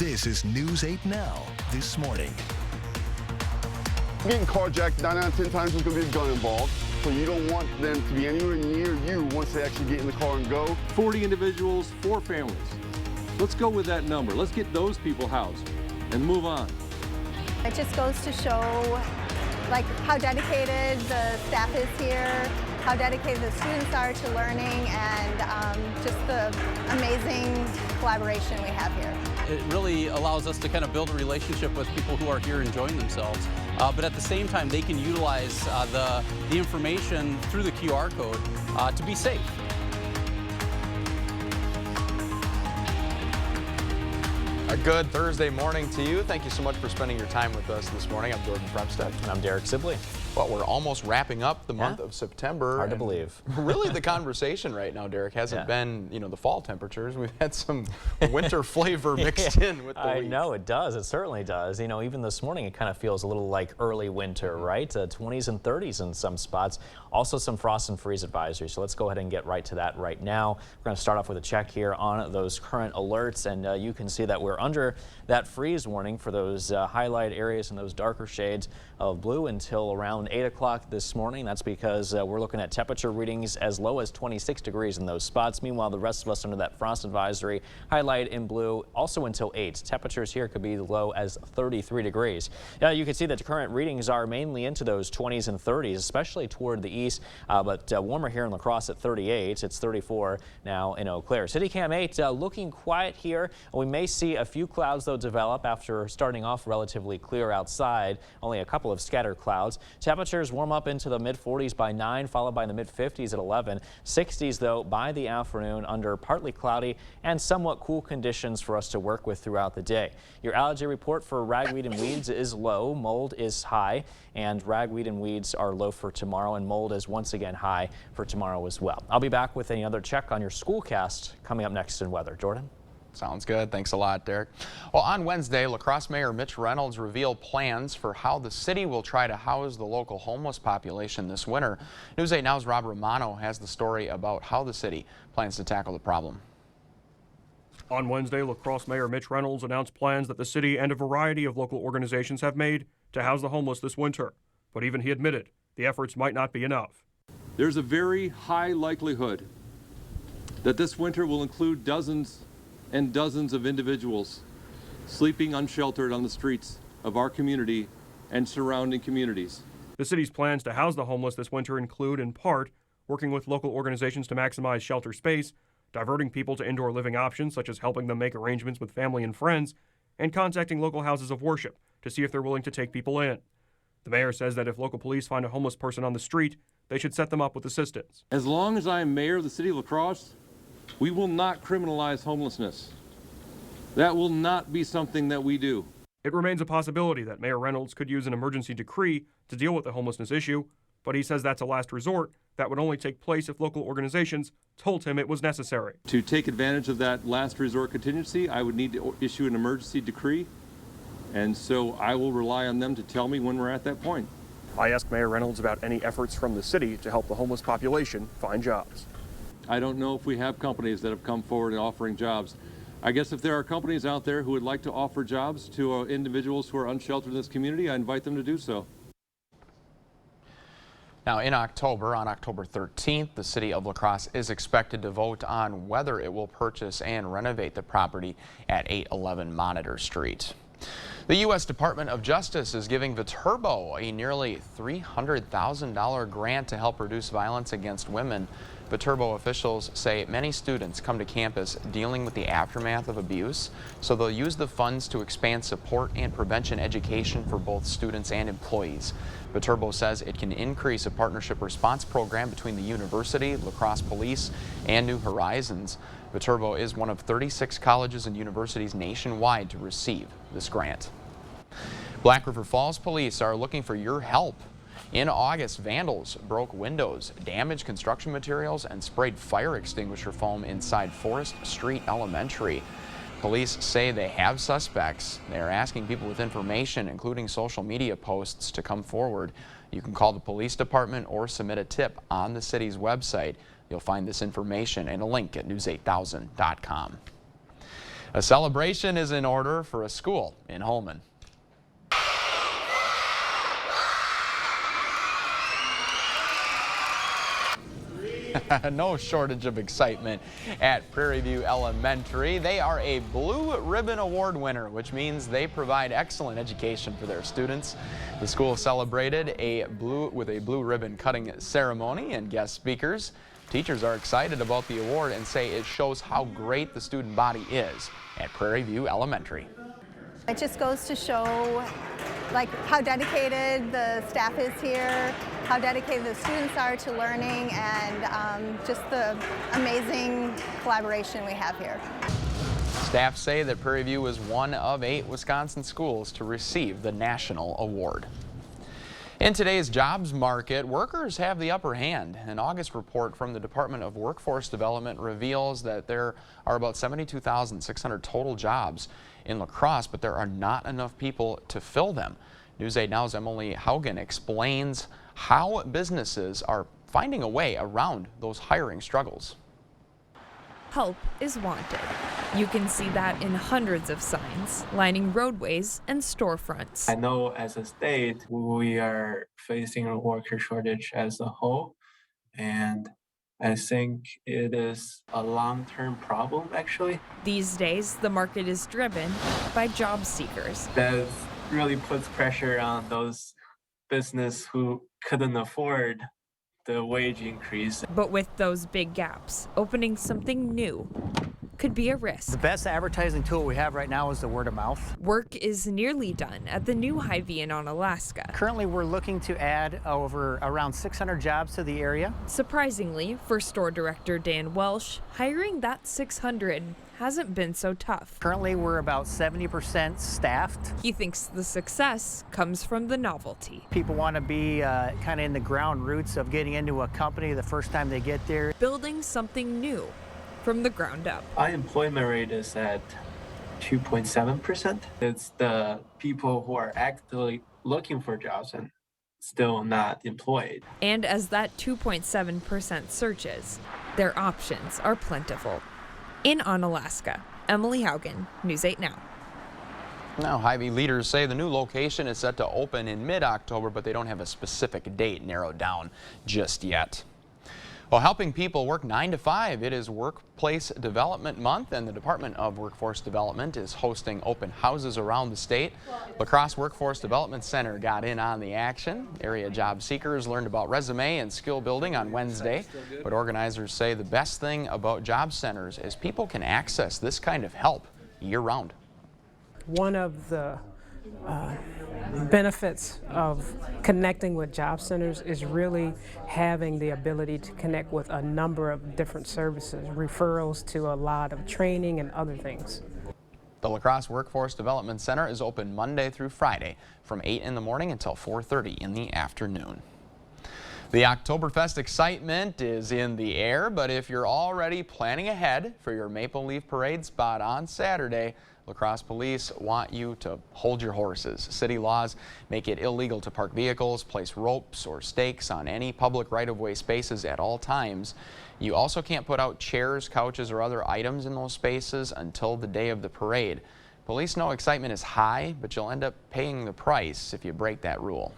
This is News 8 Now this morning. Getting carjacked 9 out of 10 times there's going to be a gun involved. So you don't want them to be anywhere near you once they actually get in the car and go. 40 individuals, 4 families. Let's go with that number. Let's get those people housed and move on. It just goes to show like how dedicated the staff is here, how dedicated the students are to learning, and just the amazing collaboration we have here. It really allows us to kind of build a relationship with people who are here enjoying themselves. But at the same time, they can utilize the information through the QR code to be safe. A good Thursday morning to you. Thank you so much for spending your time with us this morning. I'm Jordan Prepstead. And I'm Derek Sibley. Well, we're almost wrapping up the month of September. Hard to believe. Really, the conversation right now, Derek, hasn't been, the fall temperatures. We've had some winter flavor mixed in with the week. I know it does. It certainly does. Even this morning, it kind of feels a little like early winter, right? 20s and 30s in some spots. Also some frost and freeze advisory. So let's go ahead and get right to that right now. We're going to start off with a check here on those current alerts. And you can see that we're under that freeze warning for those highlight areas and those darker shades of blue until around 8 o'clock this morning. That's because we're looking at temperature readings as low as 26 degrees in those spots. Meanwhile, the rest of us under that frost advisory, highlight in blue, also until 8. Temperatures here could be low as 33 degrees. You can see that the current readings are mainly into those 20s and 30s, especially toward the east, but warmer here in La Crosse at 38. It's 34 now in Eau Claire. City Cam 8 looking quiet here. We may see a few clouds though develop after starting off relatively clear outside. Only a couple of scattered clouds. Temperatures warm up into the mid-40s by 9, followed by the mid-50s at 11. 60s though by the afternoon under partly cloudy and somewhat cool conditions for us to work with throughout the day. Your allergy report for ragweed and weeds is low. Mold is high, and ragweed and weeds are low for tomorrow, and mold is once again high for tomorrow as well. I'll be back with any other check on your schoolcast coming up next in weather. Jordan? Sounds good. Thanks a lot, Derek. Well, on Wednesday, La Crosse Mayor Mitch Reynolds revealed plans for how the city will try to house the local homeless population this winter. News 8 Now's Rob Romano has the story about how the city plans to tackle the problem. On Wednesday, La Crosse Mayor Mitch Reynolds announced plans that the city and a variety of local organizations have made to house the homeless this winter. But even he admitted the efforts might not be enough. There's a very high likelihood that this winter will include dozens and dozens of individuals sleeping unsheltered on the streets of our community and surrounding communities. The city's plans to house the homeless this winter include, in part, working with local organizations to maximize shelter space, diverting people to indoor living options such as helping them make arrangements with family and friends, and contacting local houses of worship to see if they're willing to take people in. The mayor says that if local police find a homeless person on the street, they should set them up with assistance. As long as I am mayor of the city of La Crosse, we will not criminalize homelessness. That will not be something that we do. It remains a possibility that Mayor Reynolds could use an emergency decree to deal with the homelessness issue, but he says that's a last resort that would only take place if local organizations told him it was necessary. To take advantage of that last resort contingency, I would need to issue an emergency decree, and so I will rely on them to tell me when we're at that point. I asked Mayor Reynolds about any efforts from the city to help the homeless population find jobs. I don't know if we have companies that have come forward and offering jobs. I guess if there are companies out there who would like to offer jobs to individuals who are unsheltered in this community, I invite them to do so. Now, in October, on October 13th, the city of La Crosse is expected to vote on whether it will purchase and renovate the property at 811 Monitor Street. The U.S. Department of Justice is giving Viterbo a nearly $300,000 grant to help reduce violence against women. Viterbo officials say many students come to campus dealing with the aftermath of abuse, so they'll use the funds to expand support and prevention education for both students and employees. Viterbo says it can increase a partnership response program between the university, La Crosse Police, and New Horizons. Viterbo is one of 36 colleges and universities nationwide to receive this grant. Black River Falls police are looking for your help. In August, vandals broke windows, damaged construction materials, and sprayed fire extinguisher foam inside Forest Street Elementary. Police say they have suspects. They are asking people with information, including social media posts, to come forward. You can call the police department or submit a tip on the city's website. You'll find this information and a link at news8000.com. A celebration is in order for a school in Holmen. No shortage of excitement at Prairie View Elementary. They are a Blue Ribbon Award winner, which means they provide excellent education for their students. The school celebrated with a blue ribbon cutting ceremony and guest speakers. Teachers are excited about the award and say it shows how great the student body is at Prairie View Elementary. It just goes to show like how dedicated the staff is here, how dedicated the students are to learning, and just the amazing collaboration we have here. Staff say that Prairie View is one of 8 Wisconsin schools to receive the national award. In today's jobs market, workers have the upper hand. An August report from the Department of Workforce Development reveals that there are about 72,600 total jobs in La Crosse, but there are not enough people to fill them. News 8 Now's Emily Haugen explains how businesses are finding a way around those hiring struggles. Help is wanted. You can see that in hundreds of signs lining roadways and storefronts. I know as a state, we are facing a worker shortage as a whole, and I think it is a long-term problem, actually. These days, the market is driven by job seekers. That really puts pressure on those businesses who couldn't afford the wage increase. But with those big gaps, opening something new could be a risk. The best advertising tool we have right now is the word of mouth. Work is nearly done at the new Hy-Vee in Onalaska. Currently, we're looking to add around 600 jobs to the area. Surprisingly, for store director Dan Welsh, hiring that 600 hasn't been so tough. Currently, we're about 70% staffed. He thinks the success comes from the novelty. People want to be kind of in the ground roots of getting into a company the first time they get there. Building something new from the ground up. Unemployment rate is at 2.7%. It's the people who are actively looking for jobs and still not employed. And as that 2.7% searches, their options are plentiful. In Onalaska, Emily Haugen, News 8 Now. Now, Hy-Vee leaders say the new location is set to open in mid-October, but they don't have a specific date narrowed down just yet. Well, helping people work 9 to 5, it is Workplace Development Month, and the Department of Workforce Development is hosting open houses around the state. La Crosse Workforce Development Center got in on the action. Area job seekers learned about resume and skill building on Wednesday, but organizers say the best thing about job centers is people can access this kind of help year-round. One of the benefits of connecting with job centers is really having the ability to connect with a number of different services, referrals to a lot of training and other things. The La Crosse Workforce Development Center is open Monday through Friday from 8 in the morning until 4:30 in the afternoon. The Oktoberfest excitement is in the air, but if you're already planning ahead for your Maple Leaf Parade spot on Saturday, La Crosse police want you to hold your horses. City laws make it illegal to park vehicles, place ropes or stakes on any public right-of-way spaces at all times. You also can't put out chairs, couches, or other items in those spaces until the day of the parade. Police know excitement is high, but you'll end up paying the price if you break that rule.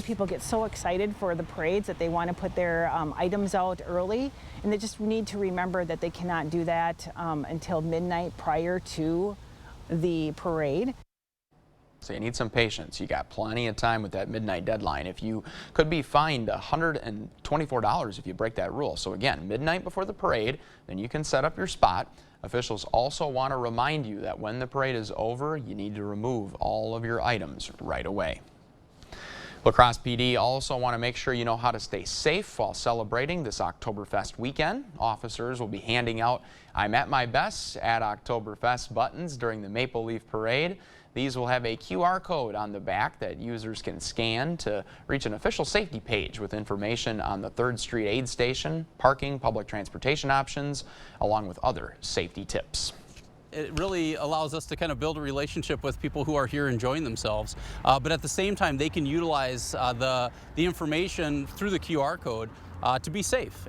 People get so excited for the parades that they want to put their items out early, and they just need to remember that they cannot do that until midnight prior to the parade. So you need some patience. You got plenty of time with that midnight deadline. If you could be fined $124 if you break that rule. So again, midnight before the parade, then you can set up your spot. Officials also want to remind you that when the parade is over, you need to remove all of your items right away. La Crosse PD also want to make sure you know how to stay safe while celebrating this Oktoberfest weekend. Officers will be handing out I'm at my best at Oktoberfest buttons during the Maple Leaf Parade. These will have a QR code on the back that users can scan to reach an official safety page with information on the 3rd Street aid station, parking, public transportation options, along with other safety tips. It really allows us to kind of build a relationship with people who are here enjoying themselves, but at the same time they can utilize the information through the QR code to be safe.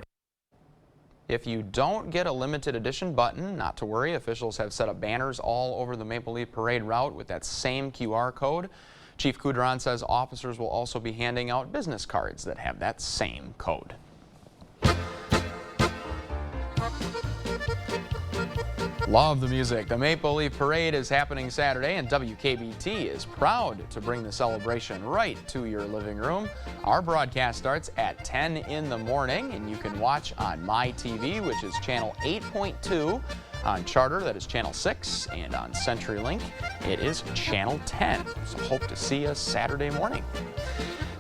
If you don't get a limited edition button, not to worry, officials have set up banners all over the Maple Leaf Parade route with that same QR code. Chief Coudron says officers will also be handing out business cards that have that same code. Love the music. The Maple Leaf Parade is happening Saturday, and WKBT is proud to bring the celebration right to your living room. Our broadcast starts at 10 in the morning, and you can watch on MyTV, which is channel 8.2, on Charter, that is channel 6, and on CenturyLink, it is channel 10. So hope to see you Saturday morning.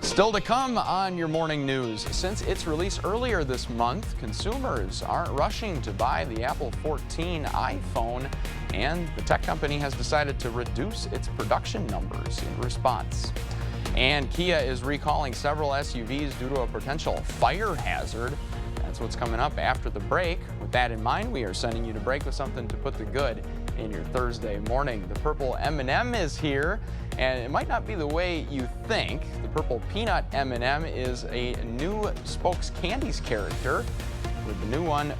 Still to come on your morning news. Since its release earlier this month, consumers aren't rushing to buy the Apple 14 iPhone, and the tech company has decided to reduce its production numbers in response. And Kia is recalling several SUVs due to a potential fire hazard. That's what's coming up after the break. With that in mind, we are sending you to break with something to put the good in your Thursday morning. The purple M&M is here, and it might not be the way you think. The purple peanut M&M is a new Spokes Candies character, with the new one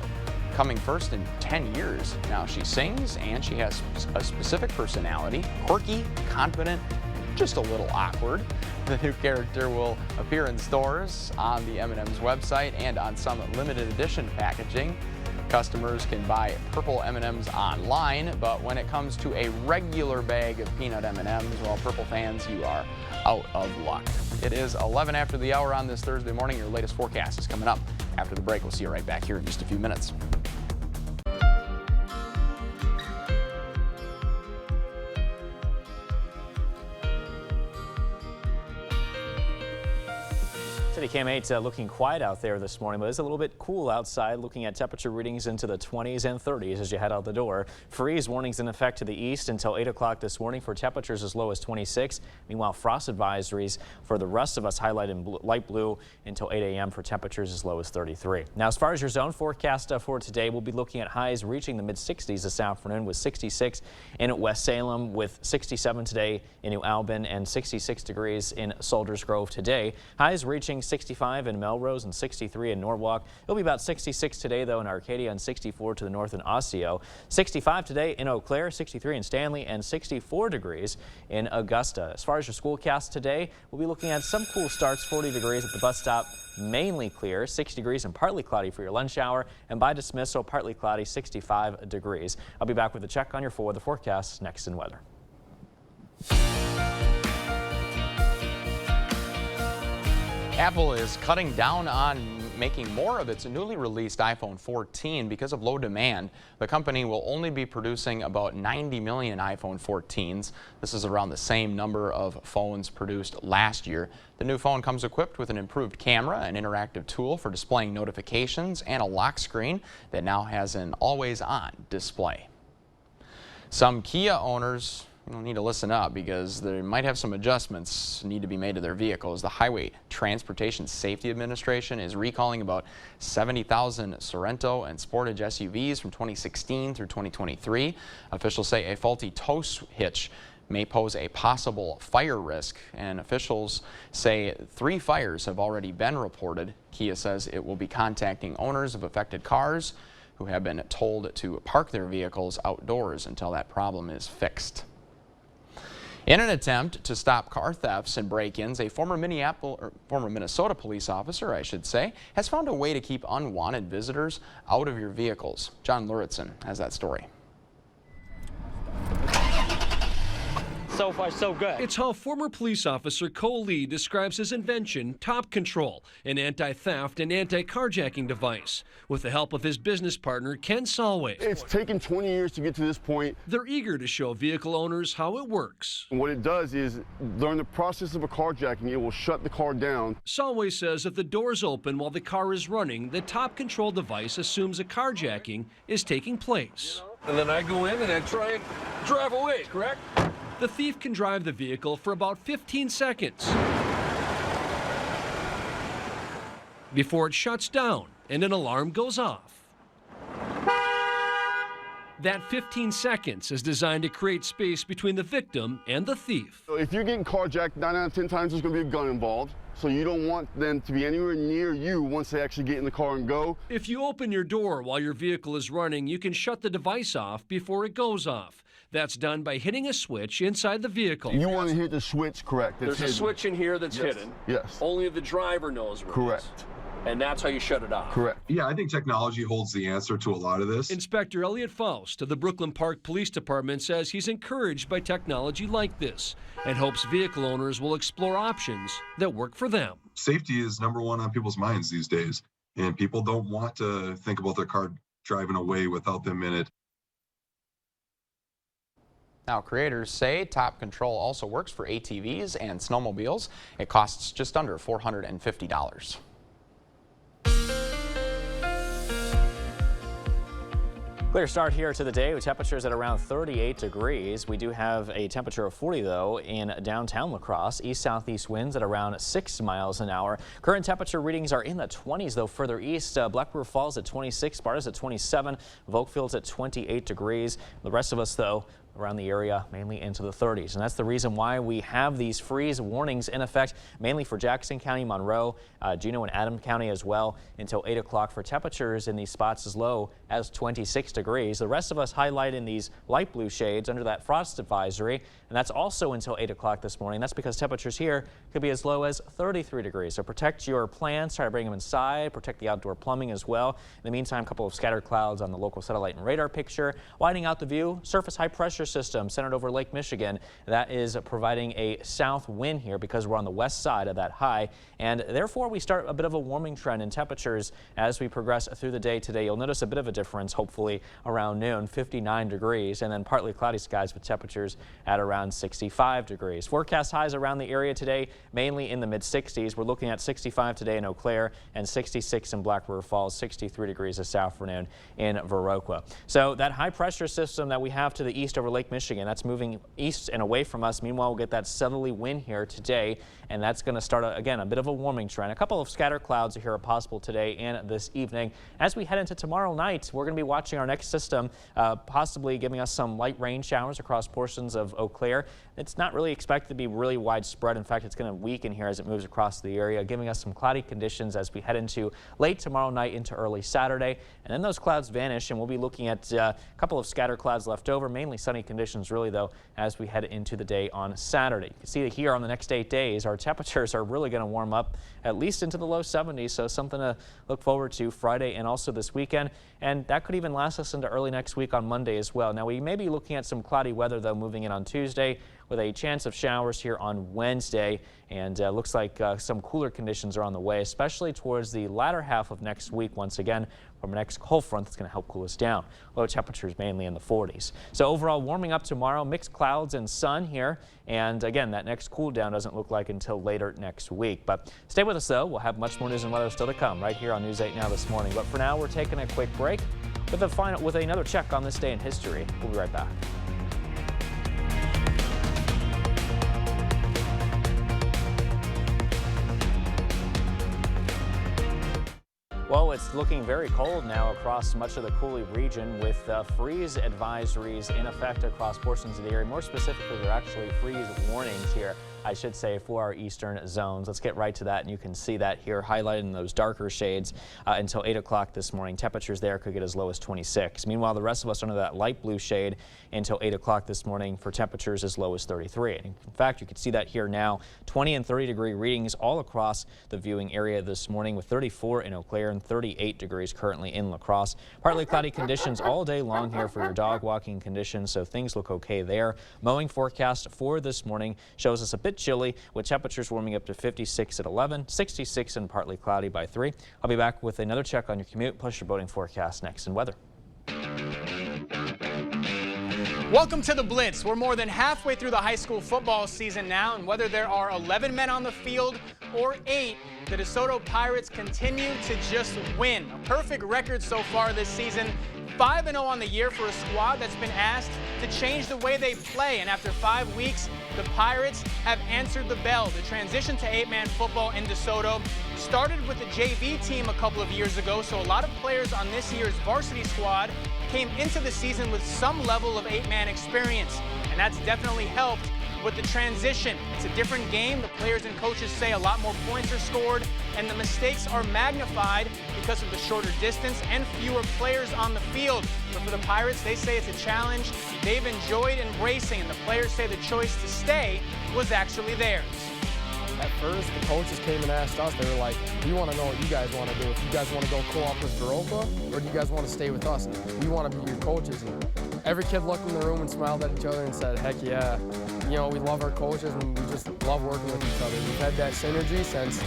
coming first in 10 years. Now she sings, and she has a specific personality, quirky, confident, just a little awkward. The new character will appear in stores, on the M&M's website, and on some limited edition packaging. Customers can buy purple M&Ms online, but when it comes to a regular bag of peanut M&Ms, well, Purple fans, you are out of luck. It is 11 after the hour on this Thursday morning. Your latest forecast is coming up after the break. We'll see you right back here in just a few minutes. City Cam 8 looking quiet out there this morning, but it's a little bit cool outside, looking at temperature readings into the 20s and 30s as you head out the door. Freeze warnings in effect to the east until 8 o'clock this morning for temperatures as low as 26. Meanwhile, frost advisories for the rest of us highlighted in light blue until 8 a.m. for temperatures as low as 33. Now, as far as your zone forecast for today, we'll be looking at highs reaching the mid-60s this afternoon with 66 in West Salem, with 67 today in New Albin and 66 degrees in Soldiers Grove today. Highs reaching 65 in Melrose and 63 in Norwalk. It'll be about 66 today, though, in Arcadia, and 64 to the north in Osseo. 65 today in Eau Claire, 63 in Stanley, and 64 degrees in Augusta. As far as your schoolcast today, we'll be looking at some cool starts, 40 degrees at the bus stop, mainly clear, 60 degrees and partly cloudy for your lunch hour, and by dismissal, partly cloudy, 65 degrees. I'll be back with a check on your weather forecast next in weather. Apple is cutting down on making more of its newly released iPhone 14 because of low demand. The company will only be producing about 90 million iPhone 14s. This is around the same number of phones produced last year. The new phone comes equipped with an improved camera, an interactive tool for displaying notifications, and a lock screen that now has an always-on display. Some Kia owners need to listen up because they might have some adjustments need to be made to their vehicles. The Highway Transportation Safety Administration is recalling about 70,000 Sorento and Sportage SUVs from 2016 through 2023. Officials say a faulty tow hitch may pose a possible fire risk, and officials say 3 fires have already been reported. Kia says it will be contacting owners of affected cars who have been told to park their vehicles outdoors until that problem is fixed. In an attempt to stop car thefts and break-ins, a former Minnesota police officer, has found a way to keep unwanted visitors out of your vehicles. John Luritzen has that story. So far, so good. It's how former police officer Cole Lee describes his invention, Top Control, an anti-theft and anti-carjacking device, with the help of his business partner, Ken Solway. It's taken 20 years to get to this point. They're eager to show vehicle owners how it works. And what it does is, during the process of a carjacking, it will shut the car down. Solway says if the doors open while the car is running, the Top Control device assumes a carjacking is taking place. And then I go in and I try and drive away, correct? The thief can drive the vehicle for about 15 seconds before it shuts down and an alarm goes off. That 15 seconds is designed to create space between the victim and the thief. So if you're getting carjacked, 9 out of 10 times there's going to be a gun involved. So you don't want them to be anywhere near you once they actually get in the car and go. If you open your door while your vehicle is running, you can shut the device off before it goes off. That's done by hitting a switch inside the vehicle. You want to hit the switch correct. There's a switch in here that's hidden. Yes. Only the driver knows where correct. it is. And that's how you shut it off. Correct. Yeah, I think technology holds the answer to a lot of this. Inspector Elliot Faust of the Brooklyn Park Police Department says he's encouraged by technology like this and hopes vehicle owners will explore options that work for them. Safety is number one on people's minds these days, and people don't want to think about their car driving away without them in it. Now, creators say Top Control also works for ATVs and snowmobiles. It costs just under $450. Clear start here to the day with temperatures at around 38 degrees. We do have a temperature of 40 though in downtown La Crosse. East-southeast winds at around 6 miles an hour. Current temperature readings are in the 20s though further east. Black River Falls at 26, Sparta's at 27, Volkfield's at 28 degrees. The rest of us though around the area mainly into the 30s, and that's the reason why we have these freeze warnings in effect mainly for Jackson County, Monroe, Juneau and Adams County as well until 8 o'clock for temperatures in these spots as low as 26 degrees. The rest of us highlight in these light blue shades under that frost advisory, and that's also until 8 o'clock this morning. That's because temperatures here could be as low as 33 degrees. So protect your plants, try to bring them inside, protect the outdoor plumbing as well. In the meantime, a couple of scattered clouds on the local satellite and radar picture. Widening out the view, surface high pressure system centered over Lake Michigan. That is providing a south wind here because we're on the west side of that high, and therefore we start a bit of a warming trend in temperatures as we progress through the day today. You'll notice a bit of a difference hopefully around noon, 59 degrees, and then partly cloudy skies with temperatures at around 65 degrees. Forecast highs around the area today mainly in the mid 60s. We're looking at 65 today in Eau Claire and 66 in Black River Falls, 63 degrees this afternoon in Viroqua. So that high pressure system that we have to the east over Lake Michigan, that's moving east and away from us. Meanwhile, we'll get that southerly wind here today, and that's going to start again a bit of a warming trend. A couple of scattered clouds here are possible today and this evening. As we head into tomorrow night, we're going to be watching our next system possibly giving us some light rain showers across portions of Eau Claire. It's not really expected to be really widespread. In fact, it's going to weaken here as it moves across the area, giving us some cloudy conditions as we head into late tomorrow night into early Saturday. And then those clouds vanish, and we'll be looking at a couple of scattered clouds left over, mainly sunny conditions really though as we head into the day on Saturday. You can see that here on the next 8 days, our temperatures are really going to warm up at least into the low 70s, so something to look forward to Friday and also this weekend. And that could even last us into early next week on Monday as well. Now we may be looking at some cloudy weather though moving in on Tuesday, with a chance of showers here on Wednesday, and looks like some cooler conditions are on the way, especially towards the latter half of next week. Once again, from our next cold front that's going to help cool us down. Low temperatures mainly in the 40s. So overall warming up tomorrow, mixed clouds and sun here, and again that next cool down doesn't look like until later next week. But stay with us though, we'll have much more news and weather still to come right here on News 8 Now this morning. But for now, we're taking a quick break with another check on this day in history. We'll be right back. Well, it's looking very cold now across much of the Coulee region with freeze advisories in effect across portions of the area. More specifically, there are actually freeze warnings here, I should say, for our eastern zones. Let's get right to that, and you can see that here highlighted in those darker shades until 8 o'clock this morning. Temperatures there could get as low as 26. Meanwhile, the rest of us under that light blue shade until 8 o'clock this morning for temperatures as low as 33. And in fact, you can see that here now, 20 and 30 degree readings all across the viewing area this morning, with 34 in Eau Claire and 38 degrees currently in La Crosse. Partly cloudy conditions all day long here for your dog walking conditions, so things look okay there. Mowing forecast for this morning shows us a bit chilly, with temperatures warming up to 56 at 11, 66 and partly cloudy by 3. I'll be back with another check on your commute plus your boating forecast next in weather. Welcome to the Blitz. We're more than halfway through the high school football season now, and whether there are 11 men on the field or 8, the DeSoto Pirates continue to just win. A perfect record so far this season. 5-0 on the year for a squad that's been asked to change the way they play, and after 5 weeks, the Pirates have answered the bell. The transition to 8-man football in DeSoto started with the JV team a couple of years ago, so a lot of players on this year's varsity squad came into the season with some level of 8-man experience, and that's definitely helped with the transition. It's a different game. The players and coaches say a lot more points are scored, and the mistakes are magnified because of the shorter distance and fewer players on the field. But for the Pirates, they say it's a challenge they've enjoyed embracing, and the players say the choice to stay was actually theirs. At first, the coaches came and asked us, they were like, we want to know what you guys want to do. If you guys want to go co-op with Viroqua, or do you guys want to stay with us? We want to be your coaches. And every kid looked in the room and smiled at each other and said, heck yeah. You know, we love our coaches and we just love working with each other. We've had that synergy since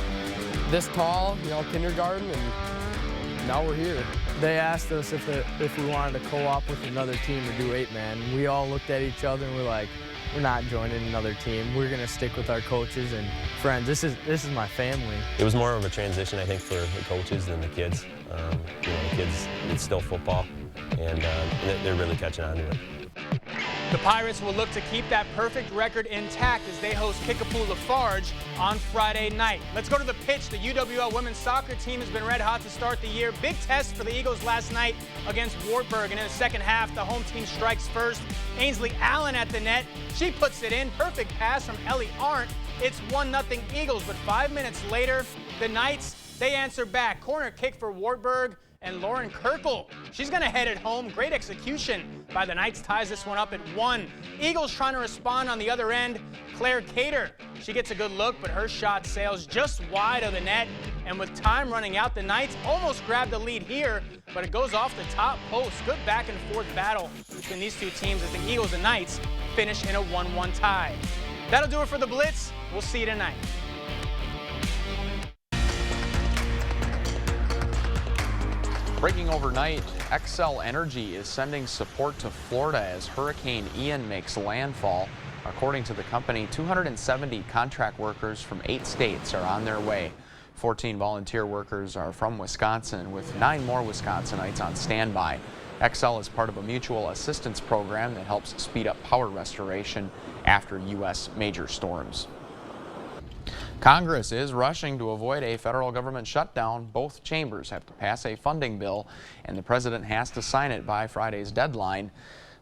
this tall, you know, kindergarten, and now we're here. They asked us if we wanted to co-op with another team to do 8-man. We all looked at each other and we're like, we're not joining another team. We're going to stick with our coaches and friends. This is my family. It was more of a transition, I think, for the coaches than the kids. You know, the kids, it's still football, and they're really catching on to it. The Pirates will look to keep that perfect record intact as they host Kickapoo Lafarge on Friday night. Let's go to the pitch. The UWL women's soccer team has been red hot to start the year. Big test for the Eagles last night against Wartburg. And in the second half, the home team strikes first. Ainsley Allen at the net. She puts it in. Perfect pass from Ellie Arndt. It's 1-0 Eagles. But 5 minutes later, the Knights, they answer back. Corner kick for Wartburg. And Lauren Kirkle, she's going to head it home. Great execution by the Knights, ties this one up at 1. Eagles trying to respond on the other end. Claire Cater, she gets a good look, but her shot sails just wide of the net. And with time running out, the Knights almost grabbed the lead here, but it goes off the top post. Good back and forth battle between these two teams as the Eagles and Knights finish in a 1-1 tie. That'll do it for the Blitz. We'll see you tonight. Breaking overnight, Xcel Energy is sending support to Florida as Hurricane Ian makes landfall. According to the company, 270 contract workers from 8 states are on their way. 14 volunteer workers are from Wisconsin, with 9 more Wisconsinites on standby. Xcel is part of a mutual assistance program that helps speed up power restoration after U.S. major storms. Congress is rushing to avoid a federal government shutdown. Both chambers have to pass a funding bill, and the president has to sign it by Friday's deadline.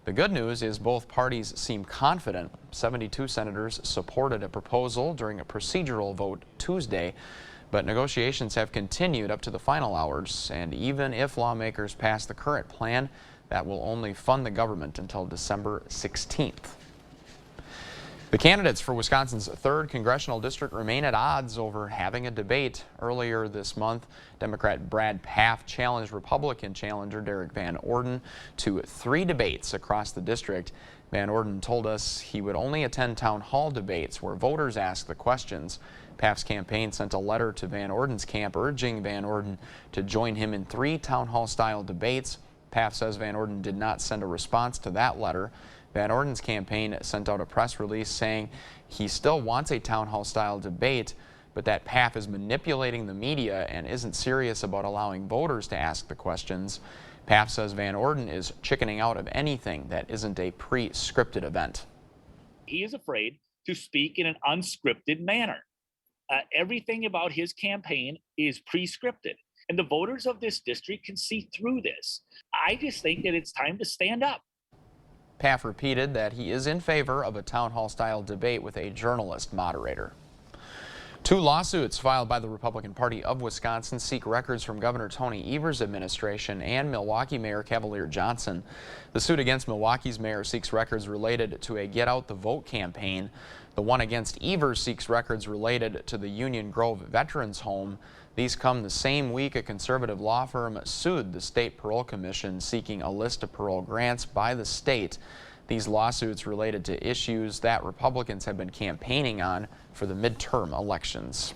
The good news is both parties seem confident. 72 senators supported a proposal during a procedural vote Tuesday, but negotiations have continued up to the final hours, and even if lawmakers pass the current plan, that will only fund the government until December 16th. The candidates for Wisconsin's 3rd congressional district remain at odds over having a debate. Earlier this month, Democrat Brad Pfaff challenged Republican challenger Derek Van Orden to 3 debates across the district. Van Orden told us he would only attend town hall debates where voters ask the questions. Pfaff's campaign sent a letter to Van Orden's camp urging Van Orden to join him in 3 town hall style debates. Pfaff says Van Orden did not send a response to that letter. Van Orden's campaign sent out a press release saying he still wants a town hall style debate, but that Pfaff is manipulating the media and isn't serious about allowing voters to ask the questions. Pfaff says Van Orden is chickening out of anything that isn't a pre-scripted event. He is afraid to speak in an unscripted manner. Everything about his campaign is pre-scripted, and the voters of this district can see through this. I just think that it's time to stand up. Pfaff repeated that he is in favor of a town hall style debate with a journalist moderator. 2 lawsuits filed by the Republican Party of Wisconsin seek records from Governor Tony Evers' administration and Milwaukee Mayor Cavalier Johnson. The suit against Milwaukee's mayor seeks records related to a Get Out the Vote campaign. The one against Evers seeks records related to the Union Grove Veterans Home. These come the same week a conservative law firm sued the State Parole Commission seeking a list of parole grants by the state. These lawsuits related to issues that Republicans have been campaigning on for the midterm elections.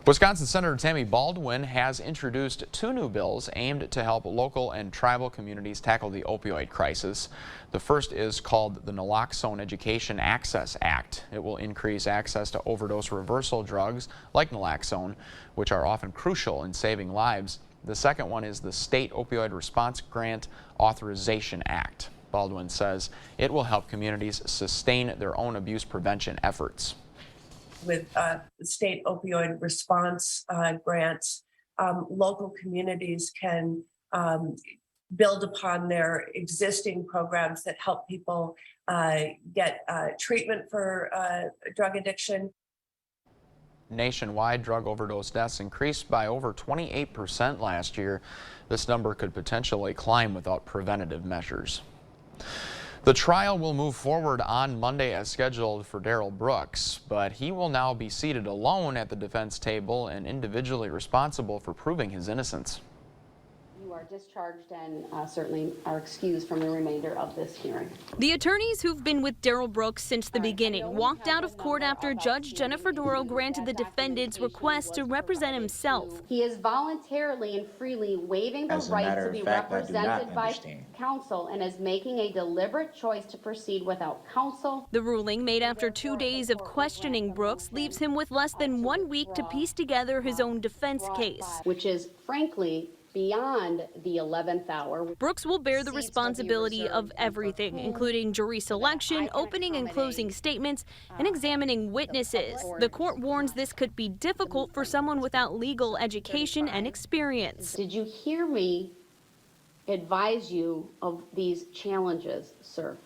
Wisconsin Senator Tammy Baldwin has introduced 2 new bills aimed to help local and tribal communities tackle the opioid crisis. The first is called the Naloxone Education Access Act. It will increase access to overdose reversal drugs like naloxone, which are often crucial in saving lives. The second one is the State Opioid Response Grant Authorization Act. Baldwin says it will help communities sustain their own abuse prevention efforts. With the state opioid response grants, local communities can build upon their existing programs that help people get treatment for drug addiction. Nationwide, drug overdose deaths increased by over 28% last year. This number could potentially climb without preventative measures. The trial will move forward on Monday as scheduled for Darrell Brooks, but he will now be seated alone at the defense table and individually responsible for proving his innocence. You are discharged and certainly are excused from the remainder of this hearing. The attorneys who've been with Darrell Brooks since the beginning walked out of court after Judge Jennifer Doro granted the defendant's request to represent himself. He is voluntarily and freely waiving the right to be represented by counsel and is making a deliberate choice to proceed without counsel. The ruling, made after 2 days of questioning Brooks, leaves him with less than 1 week to piece together his own defense case, which is frankly beyond the 11th hour. Brooks will bear the responsibility of everything, including jury selection, opening and closing statements, and examining witnesses. The court warns this could be difficult for someone without legal education and experience. Did you hear me advise you of these challenges, sir?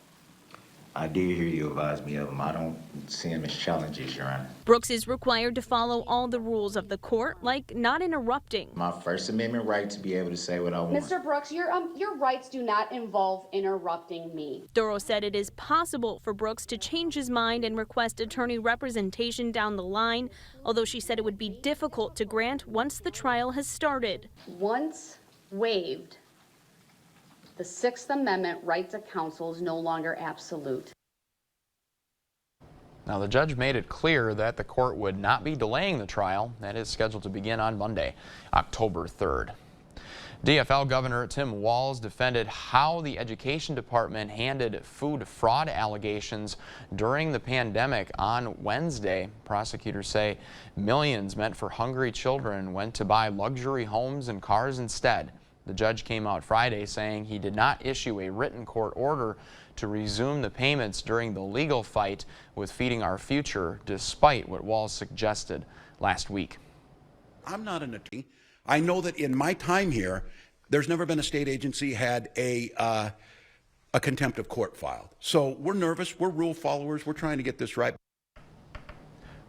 I did hear you advise me of them. I don't see them as challenges, Your Honor. Brooks is required to follow all the rules of the court, like not interrupting. My First Amendment right to be able to say what I want. Mr. Brooks, your rights do not involve interrupting me. Doro said it is possible for Brooks to change his mind and request attorney representation down the line, although she said it would be difficult to grant once the trial has started. Once waived, the Sixth Amendment right to counsel is no longer absolute. Now, the judge made it clear that the court would not be delaying the trial. That is scheduled to begin on Monday, October 3rd. DFL Governor Tim Walz defended how the Education Department handled food fraud allegations during the pandemic on Wednesday. Prosecutors say millions meant for hungry children went to buy luxury homes and cars instead. The judge came out Friday saying he did not issue a written court order to resume the payments during the legal fight with Feeding Our Future, despite what Walz suggested last week. I'm not an attorney. I know that in my time here, there's never been a state agency had a contempt of court filed. So we're nervous. We're rule followers. We're trying to get this right.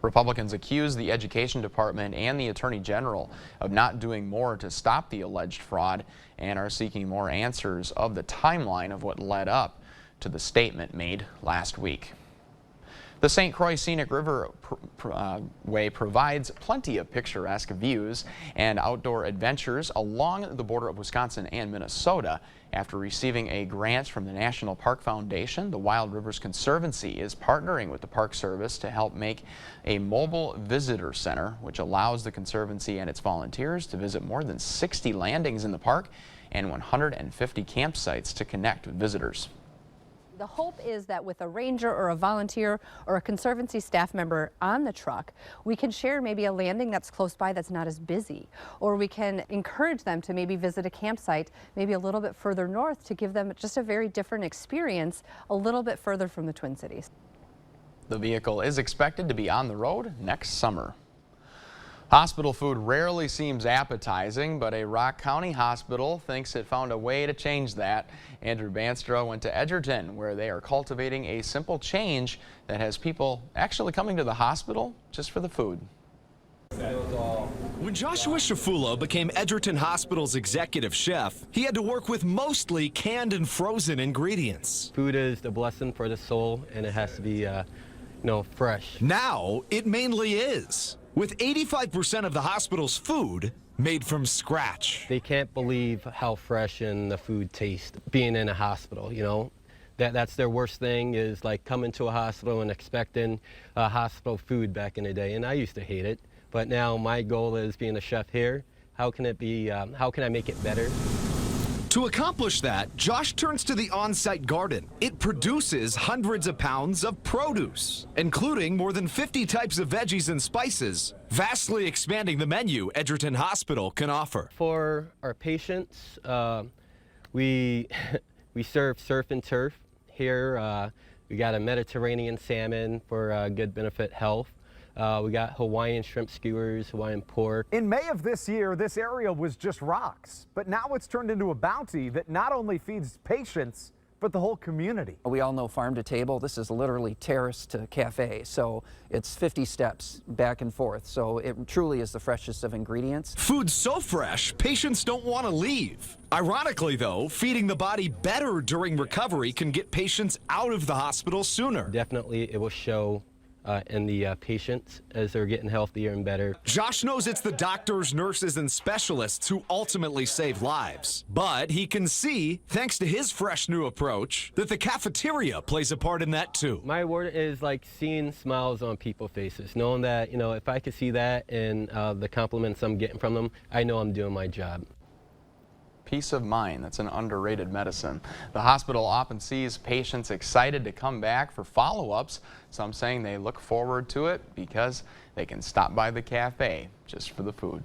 Republicans accuse the Education Department and the Attorney General of not doing more to stop the alleged fraud and are seeking more answers of the timeline of what led up to the statement made last week. The St. Croix Scenic River Way provides plenty of picturesque views and outdoor adventures along the border of Wisconsin and Minnesota. After receiving a grant from the National Park Foundation, the Wild Rivers Conservancy is partnering with the Park Service to help make a mobile visitor center, which allows the Conservancy and its volunteers to visit more than 60 landings in the park and 150 campsites to connect with visitors. The hope is that with a ranger or a volunteer or a Conservancy staff member on the truck, we can share maybe a landing that's close by that's not as busy, or we can encourage them to maybe visit a campsite maybe a little bit further north to give them just a very different experience a little bit further from the Twin Cities. The vehicle is expected to be on the road next summer. Hospital food rarely seems appetizing, but a Rock County hospital thinks it found a way to change that. Andrew Banstra went to Edgerton, where they are cultivating a simple change that has people actually coming to the hospital just for the food. When Joshua Shafulo became Edgerton Hospital's executive chef, he had to work with mostly canned and frozen ingredients. Food is the blessing for the soul, and it has to be, fresh. Now it mainly is, with 85% of the hospital's food made from scratch. They can't believe how fresh and the food tastes being in a hospital, That's their worst thing, is like coming to a hospital and expecting hospital food back in the day. And I used to hate it, but now my goal is being a chef here. How can I make it better? To accomplish that, Josh turns to the on-site garden. It produces hundreds of pounds of produce, including more than 50 types of veggies and spices, vastly expanding the menu Edgerton Hospital can offer. For our patients, we serve surf and turf here. We got a Mediterranean salmon for good benefit health. We got Hawaiian shrimp skewers, Hawaiian pork. In May of this year, this area was just rocks, but now it's turned into a bounty that not only feeds patients, but the whole community. We all know farm to table. This is literally terrace to cafe, so it's 50 steps back and forth. So it truly is the freshest of ingredients. Food's so fresh, patients don't want to leave. Ironically, though, feeding the body better during recovery can get patients out of the hospital sooner. Definitely, it will show in the patients as they're getting healthier and better. Josh knows it's the doctors, nurses, and specialists who ultimately save lives. But he can see, thanks to his fresh new approach, that the cafeteria plays a part in that too. My word is like seeing smiles on people's faces, knowing that, you know, if I could see that and the compliments I'm getting from them, I know I'm doing my job. Peace of mind, that's an underrated medicine. The hospital often sees patients excited to come back for follow-ups. Some saying they look forward to it because they can stop by the cafe just for the food.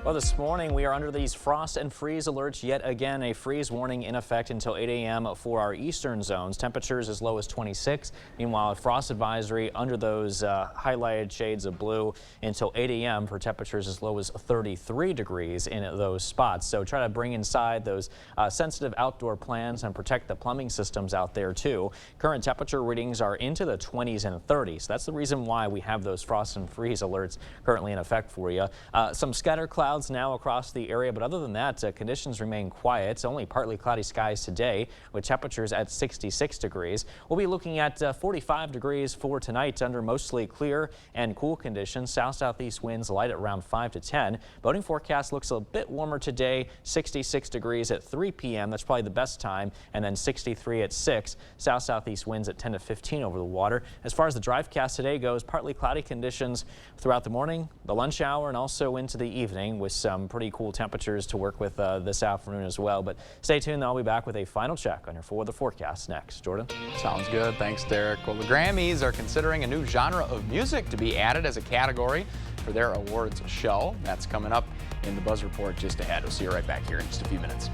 Well, this morning we are under these frost and freeze alerts yet again. A freeze warning in effect until 8 a.m. for our eastern zones. Temperatures as low as 26. Meanwhile, a frost advisory under those highlighted shades of blue until 8 a.m. for temperatures as low as 33 degrees in those spots. So try to bring inside those sensitive outdoor plants and protect the plumbing systems out there too. Current temperature readings are into the 20s and 30s. That's the reason why we have those frost and freeze alerts currently in effect for you. Some scattered clouds now across the area, but other than that, conditions remain quiet. It's only partly cloudy skies today with temperatures at 66 degrees. We'll be looking at 45 degrees for tonight under mostly clear and cool conditions. South-southeast winds light at around 5 to 10. Boating forecast looks a bit warmer today. 66 degrees at 3 p.m. That's probably the best time, and then 63 at 6. South-southeast winds at 10 to 15 over the water. As far as the drivecast today goes, partly cloudy conditions throughout the morning, the lunch hour, and also into the evening, with some pretty cool temperatures to work with this afternoon as well. But stay tuned. I'll be back with a final check on your For the Forecast next. Jordan? Sounds good. Thanks, Derek. Well, the Grammys are considering a new genre of music to be added as a category for their awards show. That's coming up in the Buzz Report just ahead. We'll see you right back here in just a few minutes.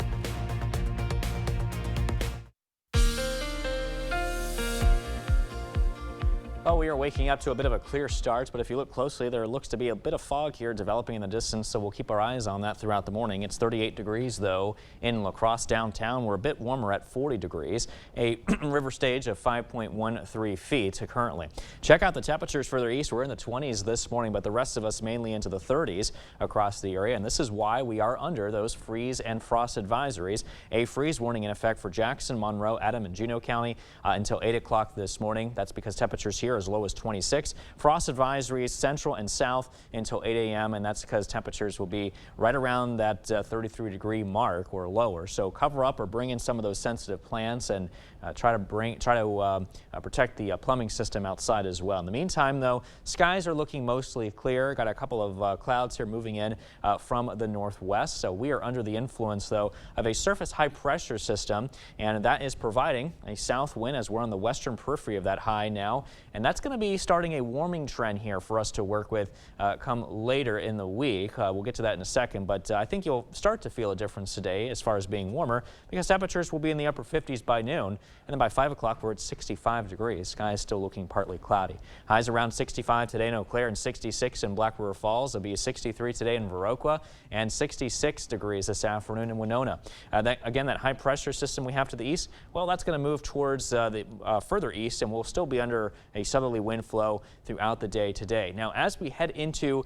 Oh, we are waking up to a bit of a clear start, but if you look closely, there looks to be a bit of fog here developing in the distance, so we'll keep our eyes on that throughout the morning. It's 38 degrees, though, in La Crosse downtown. We're a bit warmer at 40 degrees, a river stage of 5.13 feet currently. Check out the temperatures further east. We're in the 20s this morning, but the rest of us mainly into the 30s across the area, and this is why we are under those freeze and frost advisories. A freeze warning in effect for Jackson, Monroe, Adam, and Juneau County until 8 o'clock this morning. That's because temperatures here as low as 26. Frost advisories central and south until 8 a.m. and that's because temperatures will be right around that 33 degree mark or lower. So cover up or bring in some of those sensitive plants and try to protect the plumbing system outside as well. In the meantime, though, skies are looking mostly clear. Got a couple of clouds here moving in from the northwest. So we are under the influence, though, of a surface high pressure system, and that is providing a south wind as we're on the western periphery of that high now. And that's going to be starting a warming trend here for us to work with come later in the week. We'll get to that in a second, but I think you'll start to feel a difference today as far as being warmer because temperatures will be in the upper 50s by noon. And then by 5 o'clock, we're at 65 degrees. Sky is still looking partly cloudy. Highs around 65 today in Eau Claire and 66 in Black River Falls. It'll be 63 today in Viroqua and 66 degrees this afternoon in Winona. Again, that high pressure system we have to the east, well, that's going to move towards the further east, and we'll still be under a southerly wind flow throughout the day today. Now, as we head into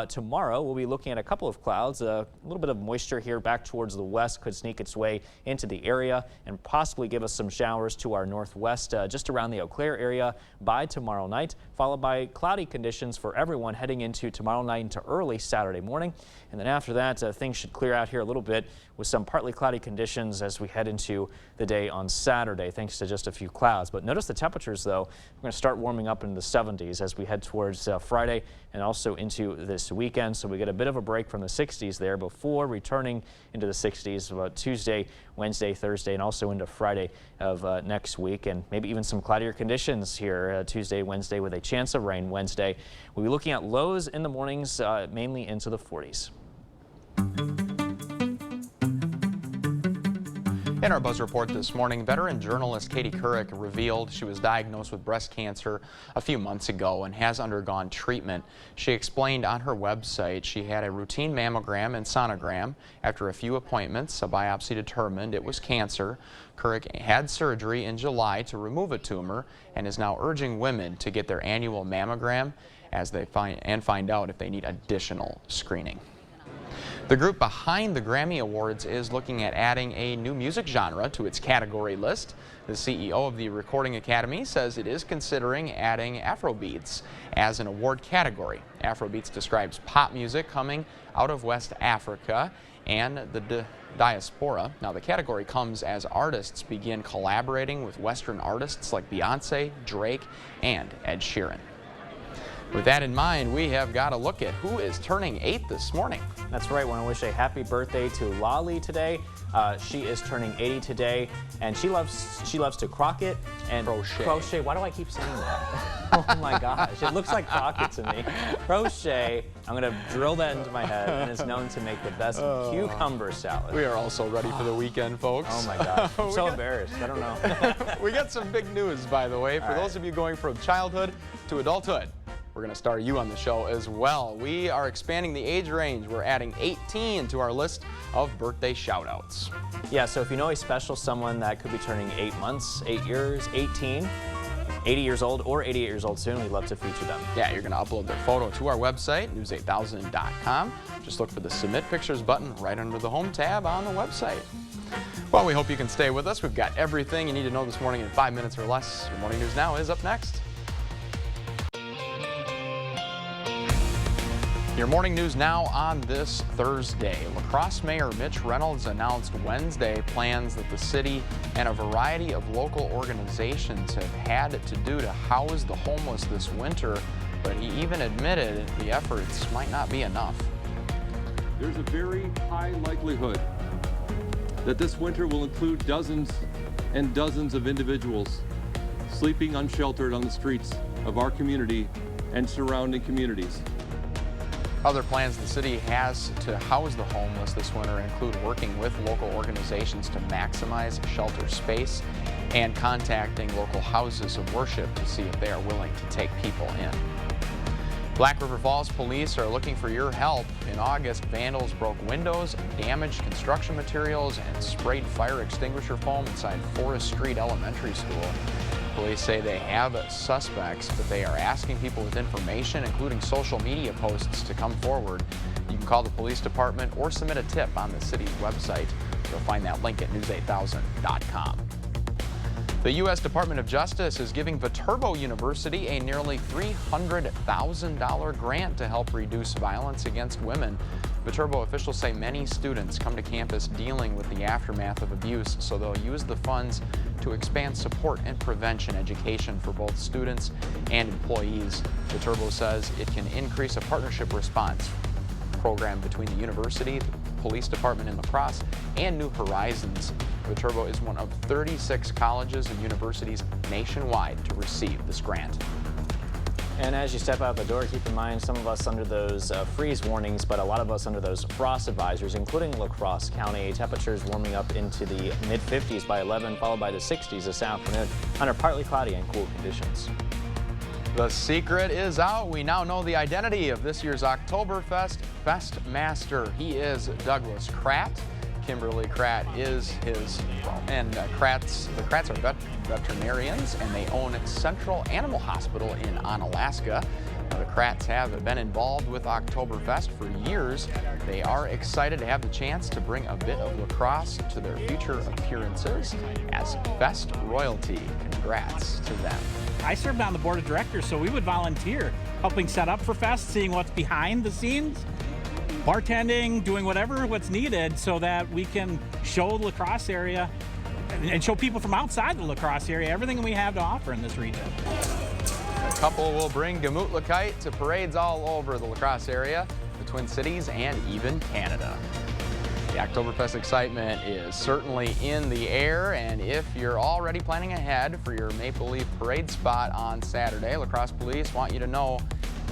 tomorrow, we'll be looking at a couple of clouds. A little bit of moisture here back towards the west could sneak its way into the area and possibly give us some showers to our northwest just around the Eau Claire area by tomorrow night, followed by cloudy conditions for everyone heading into tomorrow night into early Saturday morning. And then after that, things should clear out here a little bit with some partly cloudy conditions as we head into the day on Saturday, thanks to just a few clouds. But notice the temperatures, though. We're going to start warming up in the 70s as we head towards Friday and also into this weekend. So we get a bit of a break from the 60s there before returning into the 60s about Tuesday, Wednesday, Thursday, and also into Friday of next week. And maybe even some cloudier conditions here Tuesday, Wednesday with a chance of rain Wednesday. We'll be looking at lows in the mornings mainly into the 40s. In our Buzz Report this morning, veteran journalist Katie Couric revealed she was diagnosed with breast cancer a few months ago and has undergone treatment. She explained on her website she had a routine mammogram and sonogram. After a few appointments, a biopsy determined it was cancer. Couric had surgery in July to remove a tumor and is now urging women to get their annual mammogram as they find out if they need additional screening. The group behind the Grammy Awards is looking at adding a new music genre to its category list. The CEO of the Recording Academy says it is considering adding Afrobeats as an award category. Afrobeats describes pop music coming out of West Africa and the diaspora. Now, the category comes as artists begin collaborating with Western artists like Beyonce, Drake, and Ed Sheeran. With that in mind, we have got a look at who is turning 8 this morning. That's right. I want to wish a happy birthday to Lolly today. She is turning 80 today, and she loves to croquet and crochet. Why do I keep saying that? Oh my gosh, it looks like croquet to me. Crochet. I'm going to drill that into my head, and it's known to make the best cucumber salad. We are also ready for the weekend, folks. Oh my gosh, I'm so embarrassed. I don't know. We got some big news, by the way, for those of you going from childhood to adulthood. We're going to star you on the show as well. We are expanding the age range. We're adding 18 to our list of birthday shout-outs. Yeah, so if you know a special someone that could be turning 8 months, 8 years, 18, 80 years old, or 88 years old soon, we'd love to feature them. Yeah, you're going to upload their photo to our website, news8000.com. Just look for the Submit Pictures button right under the Home tab on the website. Well, we hope you can stay with us. We've got everything you need to know this morning in 5 minutes or less. Your Morning News Now is up next. Your morning news now on this Thursday. La Crosse Mayor Mitch Reynolds announced Wednesday plans that the city and a variety of local organizations have had to do to house the homeless this winter, but he even admitted the efforts might not be enough. There's a very high likelihood that this winter will include dozens and dozens of individuals sleeping unsheltered on the streets of our community and surrounding communities. Other plans the city has to house the homeless this winter include working with local organizations to maximize shelter space and contacting local houses of worship to see if they are willing to take people in. Black River Falls police are looking for your help. In August, vandals broke windows, damaged construction materials, and sprayed fire extinguisher foam inside Forest Street Elementary School. Police say they have suspects, but they are asking people with information, including social media posts, to come forward. You can call the police department or submit a tip on the city's website. You'll find that link at news8000.com. The U.S. Department of Justice is giving Viterbo University a nearly $300,000 grant to help reduce violence against women. Viterbo officials say many students come to campus dealing with the aftermath of abuse, so they'll use the funds to expand support and prevention education for both students and employees. Viterbo says it can increase a partnership response program between the university, the police department in La Crosse, and New Horizons. Viterbo is one of 36 colleges and universities nationwide to receive this grant. And as you step out the door, keep in mind some of us under those freeze warnings, but a lot of us under those frost advisories, including La Crosse County. Temperatures warming up into the mid-50s by 11, followed by the 60s this afternoon under partly cloudy and cool conditions. The secret is out. We now know the identity of this year's Oktoberfest Fest Master. He is Douglas Kratt. Kimberly Kratt is his, and the Kratts are veterinarians, and they own Central Animal Hospital in Onalaska. Now, the Kratts have been involved with Oktoberfest for years. They are excited to have the chance to bring a bit of lacrosse to their future appearances as Fest royalty. Congrats to them. I served on the board of directors, so we would volunteer, helping set up for Fest, seeing what's behind the scenes, bartending, doing what's needed so that we can show the La Crosse area and show people from outside the La Crosse area everything we have to offer in this region. The couple will bring Gemütlichkeit to parades all over the La Crosse area, the Twin Cities, and even Canada. The Oktoberfest excitement is certainly in the air, and if you're already planning ahead for your Maple Leaf Parade spot on Saturday, La Crosse Police want you to know,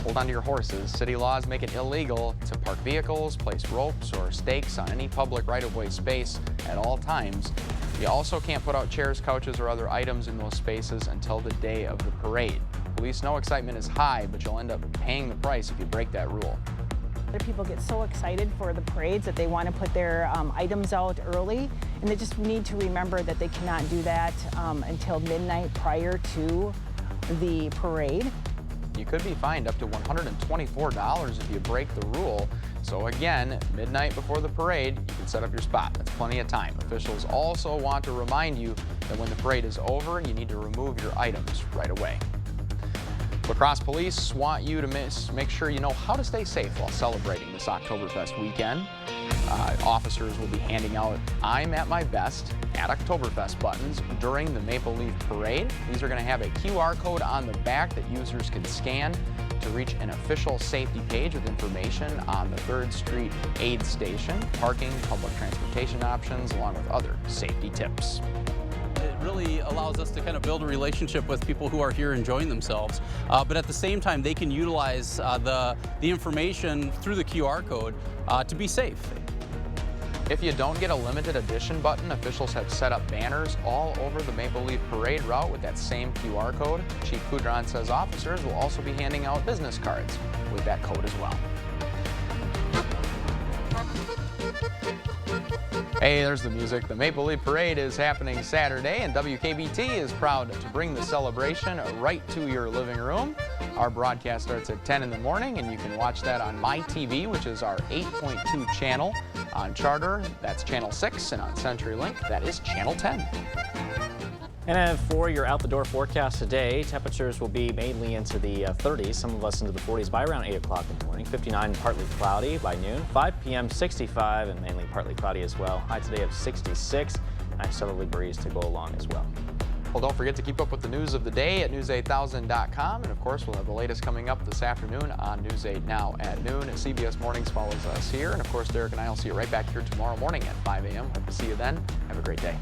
hold on to your horses. City laws make it illegal to park vehicles, place ropes or stakes on any public right-of-way space at all times. You also can't put out chairs, couches, or other items in those spaces until the day of the parade. Police know excitement is high, but you'll end up paying the price if you break that rule. Other people get so excited for the parades that they want to put their items out early, and they just need to remember that they cannot do that until midnight prior to the parade. You could be fined up to $124 if you break the rule. So again, midnight before the parade, you can set up your spot. That's plenty of time. Officials also want to remind you that when the parade is over, you need to remove your items right away. La Crosse Police want you to make sure you know how to stay safe while celebrating this Oktoberfest weekend. Officers will be handing out I'm at my best at Oktoberfest buttons during the Maple Leaf Parade. These are going to have a QR code on the back that users can scan to reach an official safety page with information on the 3rd Street aid station, parking, public transportation options, along with other safety tips. It really allows us to kind of build a relationship with people who are here enjoying themselves, but at the same time they can utilize the information through the QR code to be safe. If you don't get a limited edition button, officials have set up banners all over the Maple Leaf Parade route with that same QR code. Chief Coudron says officers will also be handing out business cards with that code as well. Hey, there's the music. The Maple Leaf Parade is happening Saturday, and WKBT is proud to bring the celebration right to your living room. Our broadcast starts at 10 in the morning, and you can watch that on MyTV, which is our 8.2 channel. On Charter, that's Channel 6, and on CenturyLink, that is Channel 10. And for your out-the-door forecast today, temperatures will be mainly into the 30s, some of us into the 40s by around 8 o'clock in the morning. 59 partly cloudy by noon. 5 p.m. 65 and mainly partly cloudy as well. High today of 66. Nice southerly breeze to go along as well. Well, don't forget to keep up with the news of the day at news8000.com. And of course, we'll have the latest coming up this afternoon on News 8 Now at noon. CBS Mornings follows us here. And of course, Derek and I will see you right back here tomorrow morning at 5 a.m. Hope to see you then. Have a great day.